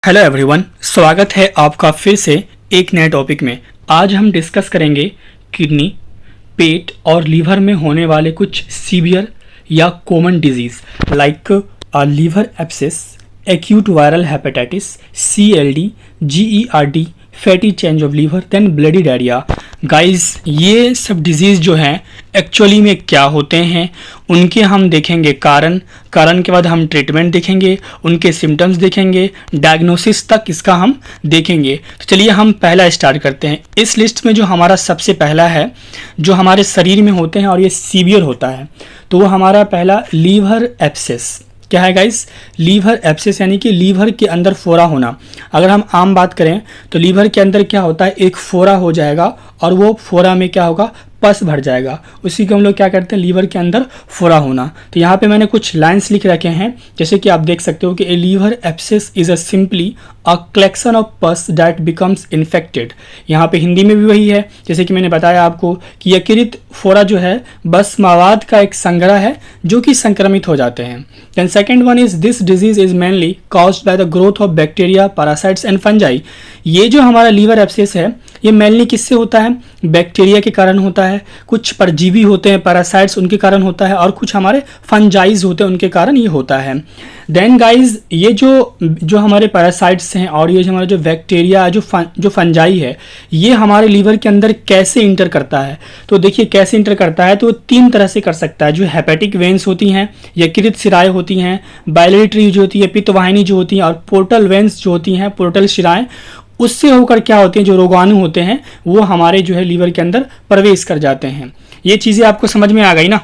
Hello everyone, स्वागत है आपका फिर से एक नए टॉपिक में। आज हम डिस्कस करेंगे किडनी, पेट और लीवर में होने वाले कुछ सीवियर या common disease like liver abscess, acute viral hepatitis, CLD, GERD, fatty change of liver, then bloody diarrhoea. Guys, ये सब डिजीज़ जो हैं एक्चुअली में क्या होते हैं, उनके हम देखेंगे कारण के बाद हम ट्रीटमेंट देखेंगे, उनके सिम्टम्स देखेंगे, डायग्नोसिस तक इसका हम देखेंगे। तो चलिए हम पहला स्टार्ट करते हैं। इस लिस्ट में जो हमारा सबसे पहला है जो हमारे शरीर में होते हैं और ये सीवियर होता है, तो वो हमारा पहला लीवर एब्सेस। क्या है गाइस? लीवर एब्सेस यानी कि लीवर के अंदर फोड़ा होना। अगर हम आम बात करें तो लीवर के अंदर क्या होता है, एक फोड़ा हो जाएगा और वो फोड़ा में क्या होगा, पस भर जाएगा। उसी को हम लोग क्या करते हैं, लीवर के अंदर फोड़ा होना। तो यहाँ पे मैंने कुछ लाइंस लिख रखे हैं, जैसे कि आप देख सकते हो कि a liver abscess is a simply a collection of pus that becomes infected. यहाँ पे हिंदी में भी वही है, जैसे कि मैंने बताया आपको कि यकृत फोड़ा जो है बस मवाद का एक संग्रह है जो कि संक्रमित हो जाते हैं। Then second one is this disease is mainly caused by the growth of bacteria, parasites and fungi. ये जो हमारा लीवर एब्सेस है ये मेनली किससे होता है? बैक्टीरिया के कारण होता है, कुछ परजीवी होते हैं पैरासाइट्स उनके कारण होता है, और कुछ हमारे फंजाइज होते हैं उनके कारण ये होता है। देन गाइज, ये जो हमारे पैरासाइट्स हैं और ये जो हमारा जो बैक्टीरिया जो फंजाई है, ये हमारे लीवर के अंदर कैसे इंटर करता है? तो देखिए कैसे इंटर करता है, तो तीन तरह से कर सकता है। जो हेपेटिक वेन्स होती हैं, यकृत शिराएँ होती हैं, बाइलियरी ट्री जो होती है, पित्तवाहिनी जो होती है, और पोर्टल वेन्स जो होती हैं, पोर्टल शिराएँ, उससे होकर क्या होती हैं, जो रोगाणु होते हैं वो हमारे जो है लीवर के अंदर प्रवेश कर जाते हैं। ये चीज़ें आपको समझ में आ गई ना?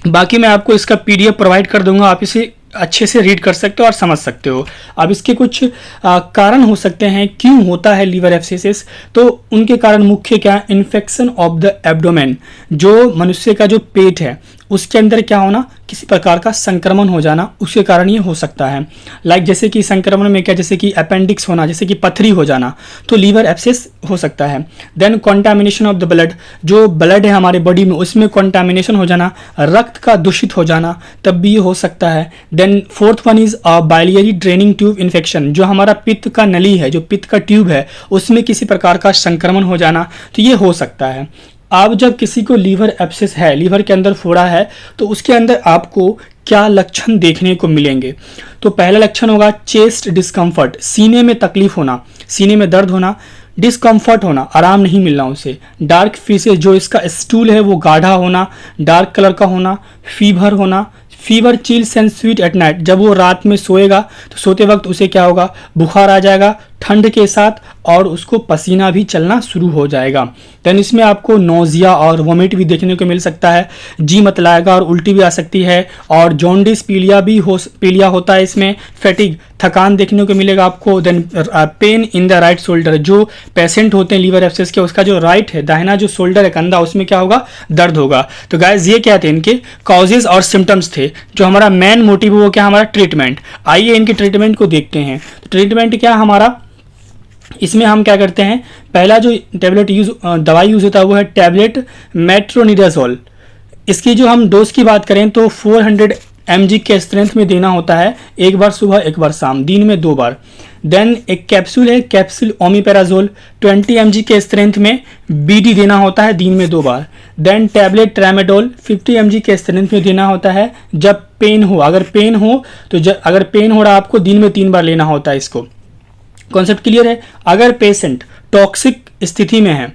बाकी मैं आपको इसका PDF प्रोवाइड कर दूंगा, आप इसे अच्छे से रीड कर सकते हो और समझ सकते हो। अब इसके कुछ कारण हो सकते हैं क्यों होता है लीवर एब्सेसिस। तो उनके कारण मुख्य क्या है? इन्फेक्शन ऑफ द एब्डोमेन, जो मनुष्य का जो पेट है उसके अंदर क्या होना, किसी प्रकार का संक्रमण हो जाना, उसके कारण ये हो सकता है। लाइक जैसे कि संक्रमण में क्या, जैसे कि अपेंडिक्स होना, जैसे कि पथरी हो जाना, तो लीवर एब्सेस हो सकता है। Then contamination of the blood, जो ब्लड है हमारे बॉडी में उसमें कॉन्टामिनेशन हो जाना, रक्त का दूषित हो जाना, तब भी ये हो सकता है। Then fourth one is biliary draining tube infection, जो हमारा पित्त का नली है, जो पित्त का ट्यूब है उसमें किसी प्रकार का संक्रमण हो जाना, तो ये हो सकता है। अब जब किसी को लीवर एब्सेस है, लीवर के अंदर फोड़ा है, तो उसके अंदर आपको क्या लक्षण देखने को मिलेंगे? तो पहला लक्षण होगा चेस्ट डिस्कम्फर्ट, सीने में तकलीफ होना, सीने में दर्द होना, डिस्कम्फर्ट होना, आराम नहीं मिलना उसे। डार्क फीसेस, जो इसका स्टूल है वो गाढ़ा होना, डार्क कलर का होना, फीवर होना, fever chills and sweet at night, जब वो रात में सोएगा तो सोते वक्त उसे क्या होगा, बुखार आ जाएगा ठंड के साथ, और उसको पसीना भी चलना शुरू हो जाएगा। देन इसमें आपको नोजिया और वोमिट भी देखने को मिल सकता है, जी मतलाएगा और उल्टी भी आ सकती है, और जॉन्डिस पीलिया होता है इसमें, फैटिग थकान देखने को मिलेगा आपको। Then pain in the right shoulder, जो पेशेंट होते हैं लीवर एब्सेस के, उसका जो राइट है, दाहिना जो शोल्डर है, कंधा, उसमें क्या होगा, दर्द होगा। तो गाइस ये क्या थे, इनके कॉजेज और सिम्टम्स थे। जो हमारा मेन मोटिव वो क्या, हमारा ट्रीटमेंट। आइए इनके ट्रीटमेंट को देखते हैं। तो ट्रीटमेंट क्या हमारा, इसमें हम क्या करते हैं, पहला जो दवाई यूज होता है वो है टैबलेट मेट्रोनिडाजोल। इसकी जो हम डोज की बात करें तो 400 mg के स्ट्रेंथ में देना होता है, एक बार सुबह एक बार शाम, दिन में 2 बार। देन एक कैप्सूल है, कैप्सूल ओमिपेराजोल, 20 mg के स्ट्रेंथ में BD देना होता है, दिन में 2 बार। देन टैबलेट ट्रामेडोल 50 mg के स्ट्रेंथ में देना होता है जब पेन हो, अगर पेन हो तो अगर पेन हो रहा आपको दिन में 3 बार लेना होता है इसको। कॉन्सेप्ट क्लियर है? अगर पेशेंट टॉक्सिक स्थिति में है,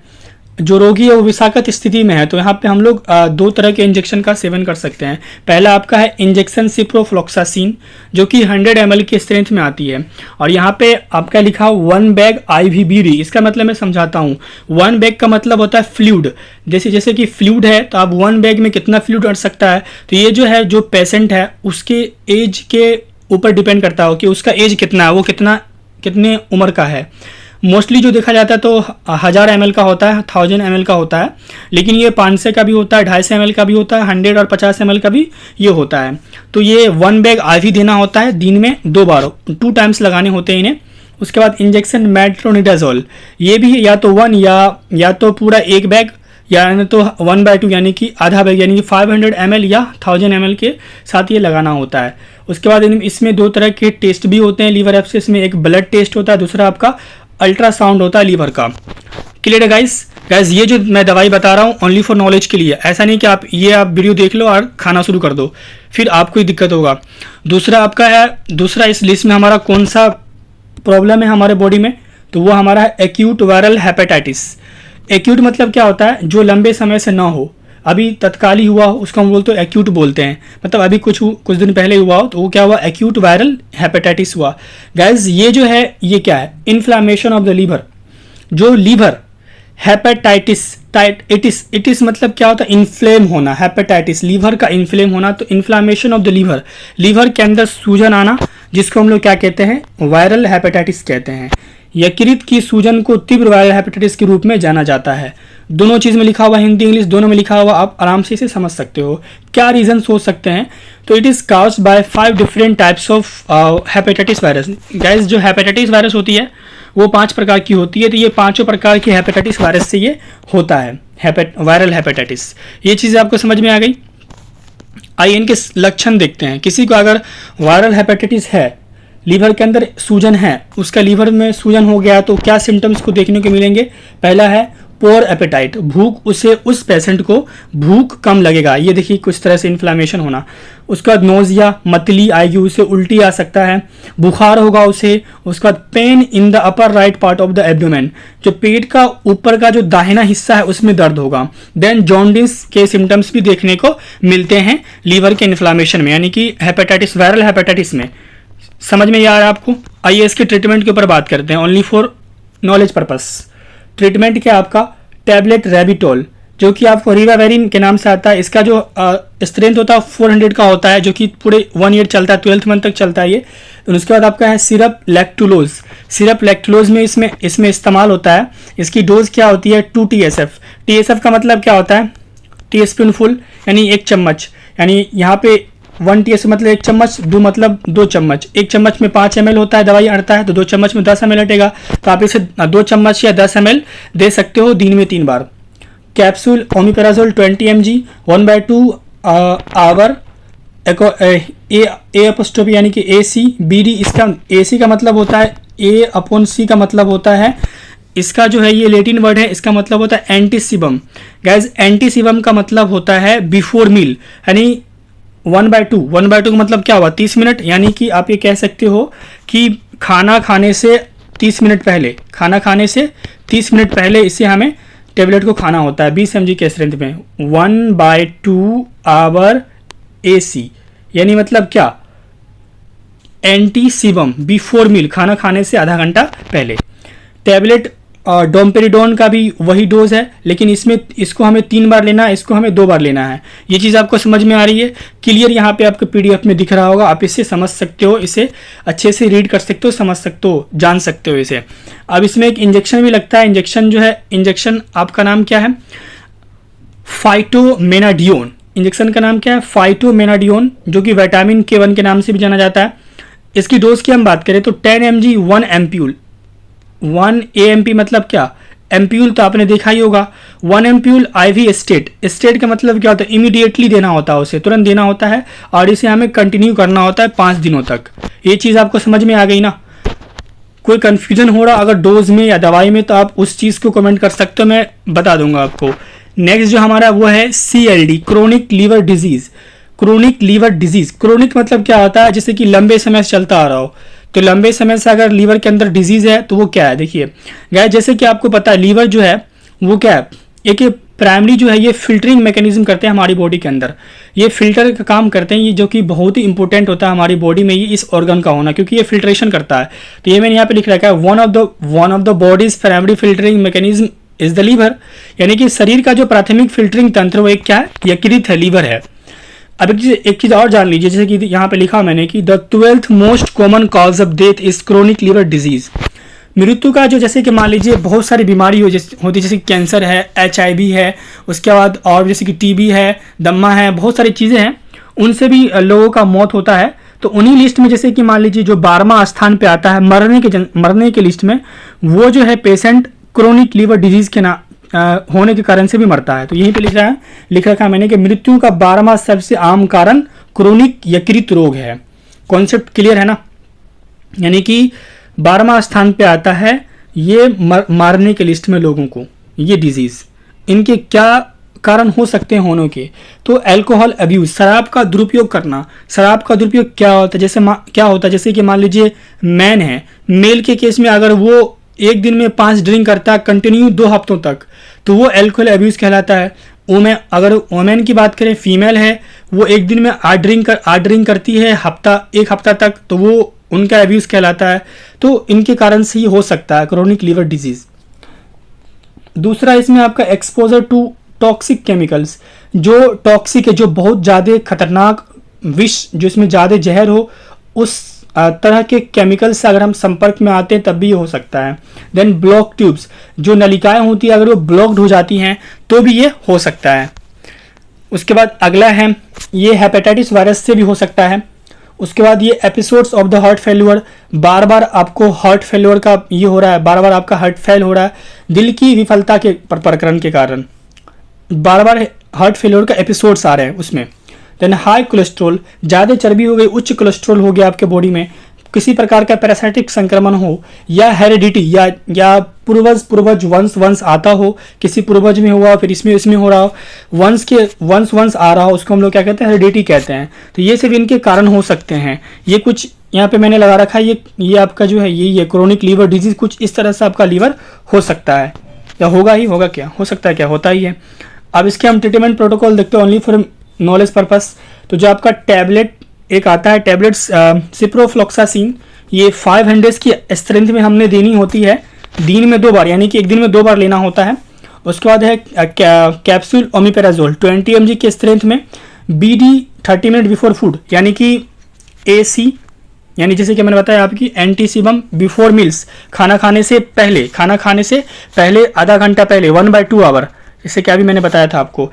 जो रोगी है वो विषाक्त स्थिति में है, तो यहाँ पे हम लोग 2 तरह के इंजेक्शन का सेवन कर सकते हैं। पहला आपका है इंजेक्शन सिप्रोफ्लॉक्सासिन, जो कि 100 ml के स्ट्रेंथ में आती है, और यहाँ पे आपका लिखा 1 बैग IVBD। इसका मतलब मैं समझाता हूँ। 1 बैग का मतलब होता है फ्लूइड, जैसे कि फ्लूइड है तो आप 1 बैग में कितना फ्लूइड अड़ सकता है। तो ये जो है, जो पेशेंट है उसके एज के ऊपर डिपेंड करता हो कि उसका एज कितना है, वो कितने उम्र का है। मोस्टली जो देखा जाता है तो 1000 ml का होता है, 1000 ml का होता है, लेकिन ये 500 का भी होता है, 250 ml का भी होता है, 100 और 50 ml का भी ये होता है। तो ये 1 बैग IV देना होता है, दिन में 2 बार, 2 टाइम्स लगाने होते हैं इन्हें। उसके बाद इंजेक्शन मेट्रोनिडाजोल, ये भी या तो 1 या तो पूरा 1 बैग, या तो 1/2 यानी कि आधा बैग, यानी कि 500 ml या 1000 ml के साथ ये लगाना होता है। उसके बाद इसमें दो तरह के टेस्ट भी होते हैं लीवर एब्सेस में, एक ब्लड टेस्ट होता है, दूसरा आपका अल्ट्रासाउंड होता है लीवर का। क्लियर है गाइस? गाइस ये जो मैं दवाई बता रहा हूँ ओनली फॉर नॉलेज के लिए, ऐसा नहीं कि आप वीडियो देख लो और खाना शुरू कर दो, फिर आपको ही दिक्कत होगा। दूसरा इस लिस्ट में हमारा कौन सा प्रॉब्लम है हमारे बॉडी में, तो वो हमारा है एक्यूट वायरल हेपेटाइटिस। एक्यूट मतलब क्या होता है, जो लंबे समय से ना हो, अभी तत्काली हुआ हो उसको हम बोलते हैं एक्यूट बोलते हैं, मतलब अभी कुछ दिन पहले हुआ हो तो वो क्या हुआ, एक्यूट वायरल हेपेटाइटिस हुआ। गाइज ये जो है ये क्या है, इन्फ्लामेशन ऑफ द लीवर। जो लीवर हेपेटाइटिस इटिस मतलब क्या होता है, इन्फ्लेम होना, हेपेटाइटिस लीवर का इन्फ्लेम होना, तो इन्फ्लामेशन ऑफ द लीवर के अंदर सूजन आना, जिसको हम लोग क्या कहते हैं, वायरल हेपेटाइटिस कहते हैं। यकृत की सूजन को तीव्र वायरल हेपेटाइटिस के रूप में जाना जाता है। दोनों चीज़ में लिखा हुआ, हिंदी इंग्लिश दोनों में लिखा हुआ, आप आराम से इसे समझ सकते हो। क्या रीजन सोच सकते हैं, तो it is caused bye 5 different types of hepatitis virus. Guys जो हेपेटाइटिस वायरस होती है वो 5 प्रकार की होती है, तो ये 5 प्रकार की हेपेटाइटिस वायरस से ये होता है वायरल हेपेटाइटिस। ये चीज़ आपको समझ में आ गई। आइए इनके लक्षण देखते हैं। किसी को अगर वायरल हेपेटाइटिस है, लीवर के अंदर सूजन है, उसका लीवर में सूजन हो गया, तो क्या सिम्टम्स को देखने को मिलेंगे। पहला है पोर एपेटाइट, भूख, उस पेशेंट को भूख कम लगेगा, ये देखिए कुछ तरह से इन्फ्लामेशन होना। उसका बाद नोजिया, मतली आएगी, उसे उल्टी आ सकता है, बुखार होगा उसे। उसके बाद pen in the upper right part of the abdomen, जो पेट का ऊपर का जो दाहिना हिस्सा है उसमें दर्द होगा। देन जॉन्डिस के सिम्टम्स भी देखने को मिलते हैं लीवर के इन्फ्लामेशन में, यानी कि हेपेटाइटिस, वायरल हेपेटाइटिस में। समझ में आ रहा है आपको? आइए इसके ट्रीटमेंट के ऊपर बात करते हैं, only for knowledge purpose. Treatment क्या आपका, टैबलेट रेबिटोल, जो कि आपको रिवावेरिन के नाम से आता है। इसका जो स्ट्रेंथ होता है 400 का होता है, जो कि पूरे 1 ईयर चलता है, 12th मंथ तक चलता है ये। उसके बाद आपका है सिरप लैक्टुलोज में इसमें इस्तेमाल होता है। इसकी डोज क्या होती है, 2 TSF का मतलब क्या होता है, टी स्पून फुल, यानी 1 चम्मच, यानी यहाँ पे 1 TSF मतलब 1 चम्मच, 2 मतलब 2 चम्मच। 1 चम्मच में 5 ml होता है, दवाई अड़ता है, तो 2 चम्मच में 10 ml हटेगा, तो आप इसे 2 चम्मच या 10 ml दे सकते हो दिन में 3 बार। कैप्सूल ओमिपेराजोल 20 mg 1/2 आवर ए यानी कि ACBD। इसका AC का मतलब होता है, A/C का मतलब होता है, इसका जो है ये लैटिन वर्ड है, इसका मतलब होता है एंटीसिबम। गाइज एंटीसिबम का मतलब होता है बिफोर मील, यानी 1/2 का मतलब क्या हुआ, 30 मिनट, यानी कि आप ये कह सकते हो कि खाना खाने से 30 मिनट पहले इसे हमें टेबलेट को खाना होता है 20 mg के स्ट्रेंथ में। 1/2 आवर AC, यानी मतलब क्या, एंटीसिबम बिफोर मील, खाना खाने से आधा घंटा पहले। टैबलेट डोम्पेरिडोन का भी वही डोज है, लेकिन इसको हमें 3 बार लेना है, इसको हमें 2 बार लेना है। ये चीज़ आपको समझ में आ रही है, क्लियर? यहाँ पे आपको PDF में दिख रहा होगा, आप इसे समझ सकते हो, इसे अच्छे से रीड कर सकते हो, समझ सकते हो, जान सकते हो इसे। अब इसमें एक इंजेक्शन भी लगता है। इंजेक्शन आपका नाम क्या है, फाइटोमेनाडियोन। इंजेक्शन का नाम क्या है, फाइटोमेनाडियोन, जो कि विटामिन K1 के नाम से भी जाना जाता है। इसकी डोज की हम बात करें तो 10 mg 1 एम्प्यूल। 1 AMP मतलब क्या, एम्प्यूल तो आपने देखा ही होगा। 1 एम्प्यूल IV स्टेट का मतलब क्या होता है, इमीडिएटली देना होता है, उसे तुरंत देना होता है, और इसे हमें कंटिन्यू करना होता है 5 दिनों तक। ये चीज़ आपको समझ में आ गई ना? कोई कन्फ्यूजन हो रहा अगर डोज में या दवाई में, तो आप उस चीज़ को कमेंट कर सकते हो, मैं बता दूंगा आपको। नेक्स्ट जो हमारा वो है CLD, chronic liver disease. Chronic मतलब क्या होता है, जैसे कि लंबे समय से चलता आ रहा हो, तो लंबे समय से अगर लीवर के अंदर डिजीज है तो वो क्या है, देखिए गाइस, जैसे कि आपको पता है लीवर जो है वो क्या है, एक प्राइमरी जो है ये फिल्टरिंग मैकेनिज्म करते हैं हमारी बॉडी के अंदर, ये फिल्टर का काम करते हैं, ये जो कि बहुत ही इंपॉर्टेंट होता है हमारी बॉडी में, ये इस ऑर्गन का होना, क्योंकि ये फिल्ट्रेशन करता है। तो ये मैंने यहाँ पे लिख रखा है, one of the body's primary filtering mechanism is the liver, यानी कि शरीर का जो प्राथमिक फिल्टरिंग तंत्र वो एक क्या है, यकृत है, लीवर है। अब एक चीज और जान लीजिए, जैसे कि यहाँ पे लिखा मैंने कि the 12th most common cause of death is chronic liver disease. मृत्यु का जो, जैसे कि मान लीजिए बहुत सारी बीमारी होती है, जैसे कैंसर है, HIV है, उसके बाद और जैसे कि TB है, दम्मा है, बहुत सारी चीज़ें हैं, उनसे भी लोगों का मौत होता है। तो उन्हीं लिस्ट में जैसे कि मान लीजिए जो 12वां स्थान पे आता है मरने के लिस्ट में, वो जो है पेशेंट क्रोनिक लीवर डिजीज के होने के कारण से भी मरता है। तो यहीं पे लिख रखा है मैंने कि मृत्यु का 12वां सबसे आम कारण क्रोनिक यकृत रोग है। कॉन्सेप्ट क्लियर है ना। यानी कि 12वां स्थान पे आता है ये मारने के लिस्ट में लोगों को, ये डिजीज़। इनके क्या कारण हो सकते हैं होने के? तो अल्कोहल अब्यूज, शराब का दुरुपयोग करना। शराब का दुरुपयोग क्या होता है? क्या होता है, जैसे कि मान लीजिए मैन है, मेल के केस में अगर वो एक दिन में 5 ड्रिंक करता है कंटिन्यू 2 हफ्तों तक, तो वो अल्कोहल अब्यूज कहलाता है। अगर वोमेन की बात करें, फीमेल है, वो एक दिन में 8 ड्रिंक करती है एक हफ्ता तक, तो वो उनका अब्यूज कहलाता है। तो इनके कारण से ही हो सकता है क्रोनिक लीवर डिजीज। दूसरा इसमें आपका एक्सपोजर टू टॉक्सिक केमिकल्स, जो टॉक्सिक है, जो बहुत ज़्यादा खतरनाक विष, जो इसमें ज़्यादा जहर हो, उस तरह के केमिकल से अगर हम संपर्क में आते हैं तब भी ये हो सकता है। देन ब्लॉक ट्यूब्स, जो नलिकाएं होती है अगर वो ब्लॉक्ड हो जाती हैं तो भी ये हो सकता है। उसके बाद अगला है ये हेपेटाइटिस वायरस से भी हो सकता है। उसके बाद ये episodes of the heart failure, बार बार आपको हार्ट फेल्यूर का ये हो रहा है, बार बार आपका हार्ट फेल हो रहा है दिल की विफलता के प्रकरण के कारण, बार बार हार्ट फेल्योर का एपिसोड्स आ रहे हैं उसमें। देन हाई कोलेस्ट्रॉल, ज़्यादा चर्बी हो गई, उच्च कोलेस्ट्रॉल हो गया आपके बॉडी में, किसी प्रकार का पैरासाइटिक संक्रमण हो, या हेरिडिटी या पूर्वज वंश आता हो, किसी पूर्वज में हुआ फिर इसमें हो रहा हो, वंश आ रहा हो, उसको हम लोग क्या कहते हैं, हेरिडिटी कहते हैं। तो ये सब इनके कारण हो सकते हैं। ये कुछ यहाँ पे मैंने लगा रखा है, ये आपका जो है ये क्रोनिक लीवर डिजीज, कुछ इस तरह से आपका लीवर हो सकता है, या होगा क्या, हो सकता है क्या, होता ही है। अब इसके हम ट्रीटमेंट प्रोटोकॉल देखते हैं ओनली फॉर नॉलेज पर्पस। तो जो आपका टैबलेट एक आता है, टैबलेट सिप्रोफ्लॉक्सासिन, ये 500 की स्ट्रेंथ में हमने देनी होती है दिन में 2 बार, यानी कि एक दिन में 2 बार लेना होता है। उसके बाद है कैप्सूल ओमिपेराजोल 20 mg के स्ट्रेंथ में, BD 30 मिनट बिफोर फूड, यानी कि AC, यानी जैसे कि मैंने बताया आपकी एंटीसीबम बिफोर मील्स, खाना खाने से पहले आधा घंटा पहले 1/2 आवर, इससे क्या भी मैंने बताया था आपको,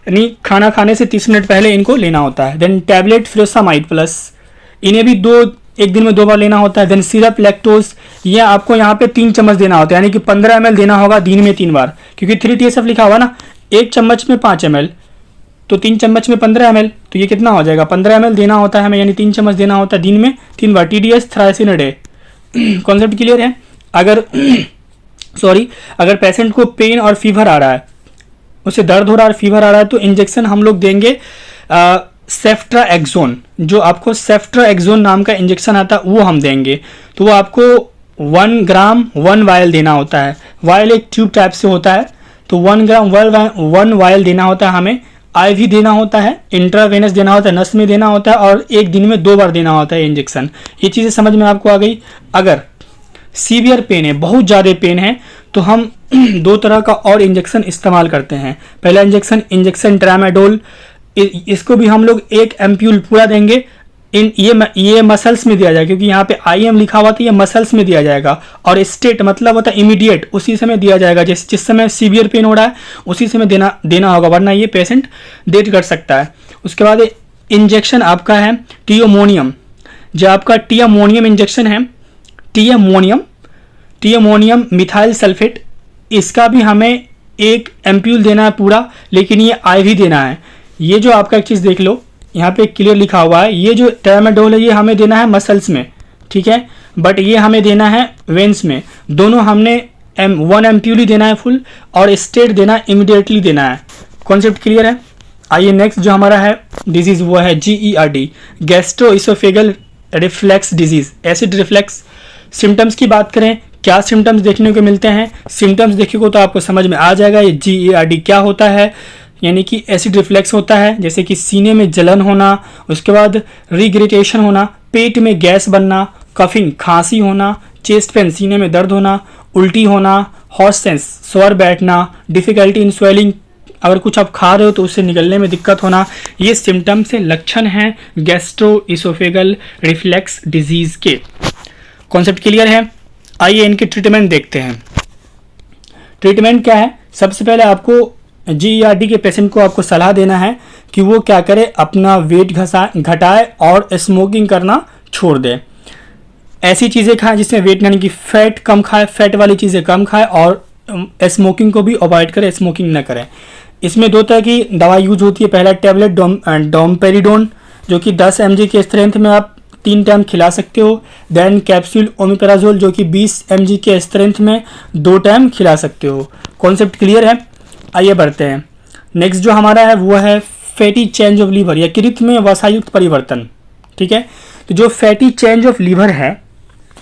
यानी खाना खाने से 30 मिनट पहले इनको लेना होता है। देन टैबलेट फ्लोसामाइड प्लस, इन्हें भी एक दिन में 2 बार लेना होता है। देन सिरप लैक्टोज, ये आपको यहाँ पे 3 चम्मच देना होता है, यानी कि 15 ml देना होगा दिन में 3 बार, क्योंकि 3TSF लिखा हुआ ना, 1 चम्मच में 5 ml, तो 3 चम्मच में 15 ml, तो ये कितना हो जाएगा, 15 ml देना होता है हमें, यानी 3 चम्मच देना होता है दिन में 3 बार। TDS thrice in a day. Concept clear है। अगर पेशेंट को पेन और फीवर आ रहा है, उसे दर्द हो रहा है और फीवर आ रहा है, तो इंजेक्शन हम लोग देंगे सेफ्ट्राएक्सोन, जो आपको सेफ्ट्राएक्सोन नाम का इंजेक्शन आता है वो हम देंगे। तो वो आपको 1 ग्राम 1 वायल देना होता है। वायल एक ट्यूब टाइप से होता है, तो 1 ग्राम 1 वायल देना होता है हमें। IV देना होता है, इंट्रावेनस देना होता है, नस में देना होता है, और एक दिन में 2 बार देना होता है इंजेक्शन। ये चीज़ें समझ में आपको आ गई। अगर सीवियर पेन है, बहुत ज़्यादा पेन है, तो हम 2 तरह का और इंजेक्शन इस्तेमाल करते हैं। पहला इंजेक्शन ट्रामाडोल, इसको भी हम लोग 1 एम्प्यूल पूरा देंगे। ये मसल्स में दिया जाएगा, क्योंकि यहाँ पे IM लिखा हुआ था, ये मसल्स में दिया जाएगा। और स्टेट मतलब होता है इमीडिएट, उसी समय दिया जाएगा, जिस समय सीवियर पेन हो रहा है उसी समय देना होगा, वरना ये पेशेंट डेथ कर सकता है। उसके बाद इंजेक्शन आपका है टीअमोनियम, जो आपका टीअमोनियम इंजेक्शन है, टीअमोनियम मिथाइल सल्फेट, इसका भी हमें 1 एम्प्यूल देना है पूरा, लेकिन ये IV देना है। ये जो आपका एक चीज़ देख लो, यहाँ पे क्लियर लिखा हुआ है, ये जो ट्रामाडोल है ये हमें देना है मसल्स में, ठीक है, बट ये हमें देना है वेंस में। दोनों हमने 1 एम्प्यूल ही देना है फुल, और स्टेट देना इमीडिएटली देना है। कॉन्सेप्ट क्लियर है। आइए नेक्स्ट जो हमारा है डिजीज़ वो है GERD, gastro-oesophageal reflex disease, acid reflex. Symptoms की बात करें, क्या सिम्टम्स देखने को मिलते हैं, सिम्टम्स देखिएगा तो आपको समझ में आ जाएगा ये GERD क्या होता है। यानी कि एसिड रिफ्लेक्स होता है, जैसे कि सीने में जलन होना, उसके बाद रिग्रेटेशन होना, पेट में गैस बनना, कफिंग खांसी होना, चेस्ट पेन सीने में दर्द होना, उल्टी होना, हॉर्सेंस स्वर बैठना, डिफिकल्टी इन स्वेलिंग, अगर कुछ आप खा रहे हो तो उससे निकलने में दिक्कत होना, ये सिम्टम से लक्षण हैं गैस्ट्रोइसोफेगल रिफ्लेक्स डिजीज़ के। कॉन्सेप्ट क्लियर है। आइए इनके ट्रीटमेंट देखते हैं। ट्रीटमेंट क्या है, सबसे पहले आपको GERD के पेशेंट को आपको सलाह देना है कि वो क्या करे, अपना वेट घटाए और स्मोकिंग करना छोड़ दे। ऐसी चीज़ें खाएं जिसमें वेट, यानी कि फैट कम खाए, फैट वाली चीज़ें कम खाए, और स्मोकिंग को भी अवॉइड करें, स्मोकिंग न करें। इसमें 2 तरह की दवा यूज होती है। पहला टैबलेट डोमपेरिडोन, जो कि 10 mg के स्ट्रेंथ में आप 3 टाइम खिला सकते हो। देन कैप्सूल ओमेप्राजोल जो कि 20 mg के स्ट्रेंथ में 2 टाइम खिला सकते हो। कॉन्सेप्ट क्लियर है? आइए बढ़ते हैं। नेक्स्ट जो हमारा है वो है फैटी चेंज ऑफ लीवर, यकृत में वसायुक्त परिवर्तन। ठीक है, तो जो फैटी चेंज ऑफ लीवर है,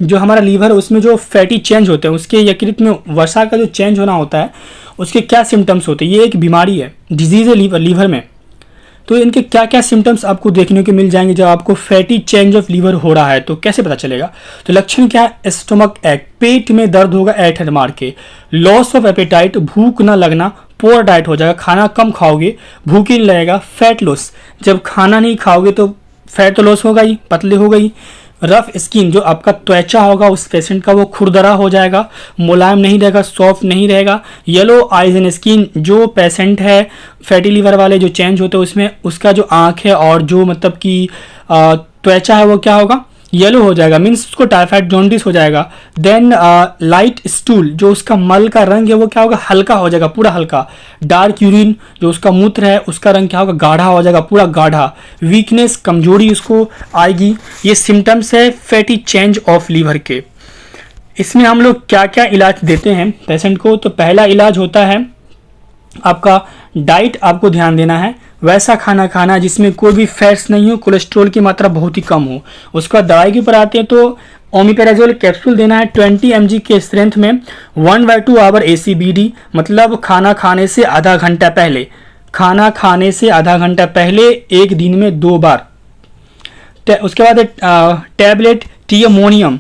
जो हमारा लीवर है उसमें जो फैटी चेंज होते हैं, उसके यकृत में वसा का जो चेंज होना होता है, उसके क्या सिम्टम्स होते हैं। ये एक बीमारी है, डिजीज़ है लीवर में। तो इनके क्या क्या सिम्टम्स आपको देखने को मिल जाएंगे जब आपको फैटी चेंज ऑफ लीवर हो रहा है। तो कैसे पता चलेगा? तो लक्षण क्या है? स्टमक एक, पेट में दर्द होगा ऐठ मार के, लॉस ऑफ एपेटाइट, भूख ना लगना, पोअर डाइट हो जाएगा, खाना कम खाओगे, भूख ही नहीं लगेगा, फैट लॉस, जब खाना नहीं खाओगे तो फैट तो लॉस होगा ही, पतले हो गई, रफ स्किन, जो आपका त्वचा होगा उस पेशेंट का वो खुरदरा हो जाएगा, मुलायम नहीं रहेगा, सॉफ्ट नहीं रहेगा, येलो आइज एंड स्किन, जो पेशेंट है फैटी लीवर वाले जो चेंज होते हैं उसमें उसका जो आँख है और जो मतलब कि त्वचा है वो क्या होगा? येलो हो जाएगा, मीन्स उसको टाइफाइड जॉन्डिस हो जाएगा। देन लाइट स्टूल, जो उसका मल का रंग है वो क्या होगा? हल्का हो जाएगा, पूरा हल्का। डार्क यूरिन, जो उसका मूत्र है उसका रंग क्या होगा? गाढ़ा हो जाएगा, पूरा गाढ़ा। वीकनेस, कमजोरी उसको आएगी। ये सिम्टम्स है फैटी चेंज ऑफ लीवर के। इसमें हम लोग क्या क्या इलाज देते हैं पेशेंट को? तो पहला इलाज होता है आपका डाइट, आपको ध्यान देना है, वैसा खाना खाना जिसमें कोई भी फैट्स नहीं हो, कोलेस्ट्रॉल की मात्रा बहुत ही कम हो। उसके बाद दवाई के ऊपर आते हैं तो ओमेप्राजोल कैप्सूल देना है 20 mg के स्ट्रेंथ में 1/2 आवर ACBD, मतलब खाना खाने से आधा घंटा पहले, खाना खाने से आधा घंटा पहले एक दिन में 2 बार। उसके बाद टैबलेट टीअमोनियम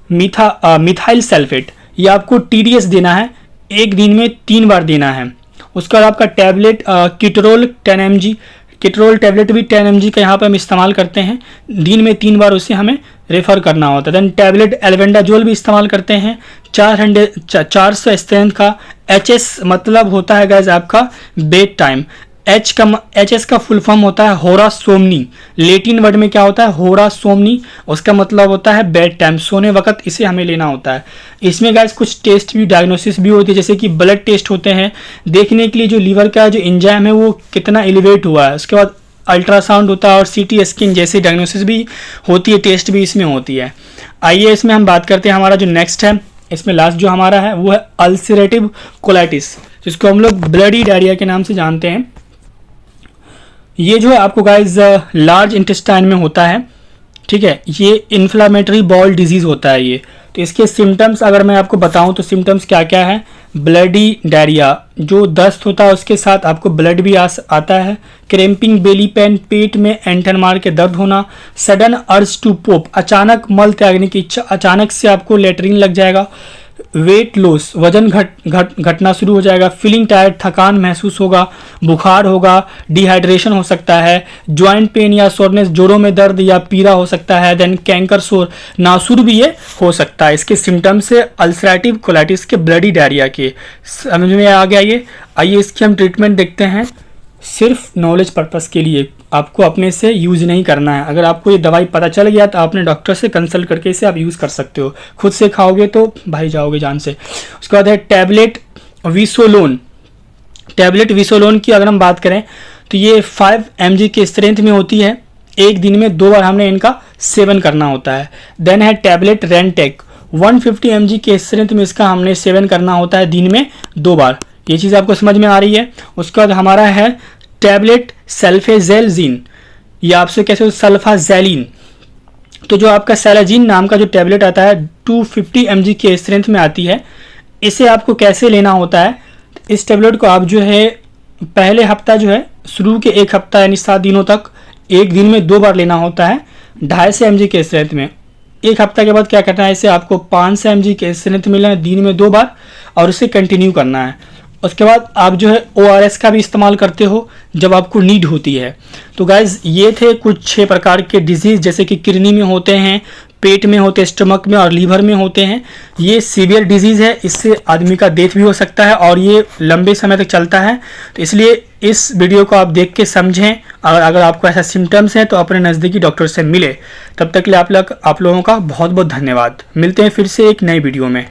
मिथाइल सल्फेट, ये आपको TDS देना है, एक दिन में 3 बार देना है। उसके बाद आपका टैबलेट किटरोल 10 mg, किटरोल टैबलेट भी 10 mg का यहाँ पर हम इस्तेमाल करते हैं, दिन में 3 बार उसे हमें रेफर करना होता है। देन टैबलेट एल्बेंडाजोल भी इस्तेमाल करते हैं 400 स्ट्रेंथ का। HS मतलब होता है गाइस आपका बेड टाइम, HS का फुल फॉर्म होता है होरा सोमनी, लेटिन वर्ड में क्या होता है? होरा सोमनी, उसका मतलब होता है बेड टाइम, सोने वक्त इसे हमें लेना होता है। इसमें गाइस कुछ टेस्ट भी, डायग्नोसिस भी होती है, जैसे कि ब्लड टेस्ट होते हैं देखने के लिए जो लीवर का जो एंजाइम है वो कितना एलिवेट हुआ है। उसके बाद अल्ट्रासाउंड होता है और CT स्कैन जैसी डायग्नोसिस भी होती है, टेस्ट भी इसमें होती है। आइए इसमें हम बात करते हैं हमारा जो नेक्स्ट है, इसमें लास्ट जो हमारा है वो है अल्सरेटिव कोलाइटिस, जिसको हम लोग ब्लडी डायरिया के नाम से जानते हैं। ये जो है आपको गाइज लार्ज इंटेस्टाइन में होता है। ठीक है, ये इन्फ्लामेटरी बॉल डिजीज़ होता है ये। तो इसके सिम्टम्स अगर मैं आपको बताऊं तो सिम्टम्स क्या क्या है? ब्लडी डायरिया, जो दस्त होता है उसके साथ आपको ब्लड भी आता है, क्रैम्पिंग बेली पेन, पेट में एंटर मार के दर्द होना, सडन अर्ज टू पोप, अचानक मल त्यागने की इच्छा, अचानक से आपको लेटरिन लग जाएगा, वेट लॉस, वजन घटना शुरू हो जाएगा, फीलिंग टायर्ड, थकान महसूस होगा, बुखार होगा, डिहाइड्रेशन हो सकता है, ज्वाइंट पेन या सोरनेस, जोड़ों में दर्द या पीड़ा हो सकता है, देन कैंकर सोर, नासूर भी ये हो सकता है। इसके सिम्टम्स से अल्सरेटिव कोलाइटिस के, ब्लडी डायरिया के। समझ में आ गया ये? आइए इसकी हम ट्रीटमेंट देखते हैं। सिर्फ नॉलेज पर्पस के लिए, आपको अपने से यूज़ नहीं करना है। अगर आपको ये दवाई पता चल गया तो आपने डॉक्टर से कंसल्ट करके इसे आप यूज़ कर सकते हो, खुद से खाओगे तो भाई जाओगे जान से। उसके बाद है टैबलेट विसोलोन। टैबलेट विसोलोन की अगर हम बात करें तो ये 5 mg के स्ट्रेंथ में होती है, एक दिन में 2 बार हमने इनका सेवन करना होता है। देन है टैबलेट रेंटेक 150 mg के स्ट्रेंथ में, इसका हमने सेवन करना होता है दिन में 2 बार। ये चीज़ आपको समझ में आ रही है? उसके बाद हमारा है टैबलेट सल्फेजेल्जीन, या आपसे कैसे सल्फाजेलिन। तो जो आपका सैलाजीन नाम का जो टैबलेट आता है 250 mg के स्ट्रेंथ में आती है, इसे आपको कैसे लेना होता है? इस टैबलेट को आप जो है पहले हफ्ता जो है, शुरू के 1 हफ्ता यानी 7 दिनों तक एक दिन में 2 बार लेना होता है 250 mg के स्ट्रेंथ में। 1 हफ्ता के बाद क्या करना है? इसे आपको 500 mg के स्ट्रेंथ में लेना है दिन में 2 बार, और इसे कंटिन्यू करना है। उसके बाद आप जो है ORS का भी इस्तेमाल करते हो जब आपको नीड होती है। तो गाइज ये थे कुछ 6 प्रकार के डिजीज़, जैसे कि किडनी में होते हैं, पेट में होते हैं, स्टमक में और लीवर में होते हैं। ये सीवियर डिजीज़ है, इससे आदमी का डेथ भी हो सकता है और ये लंबे समय तक चलता है। तो इसलिए इस वीडियो को आप देख के समझें। अगर आपको ऐसा सिम्टम्स हैं तो अपने नज़दीकी डॉक्टर से मिले। तब तक के लिए आप लोगों का बहुत बहुत धन्यवाद। मिलते हैं फिर से एक नई वीडियो में।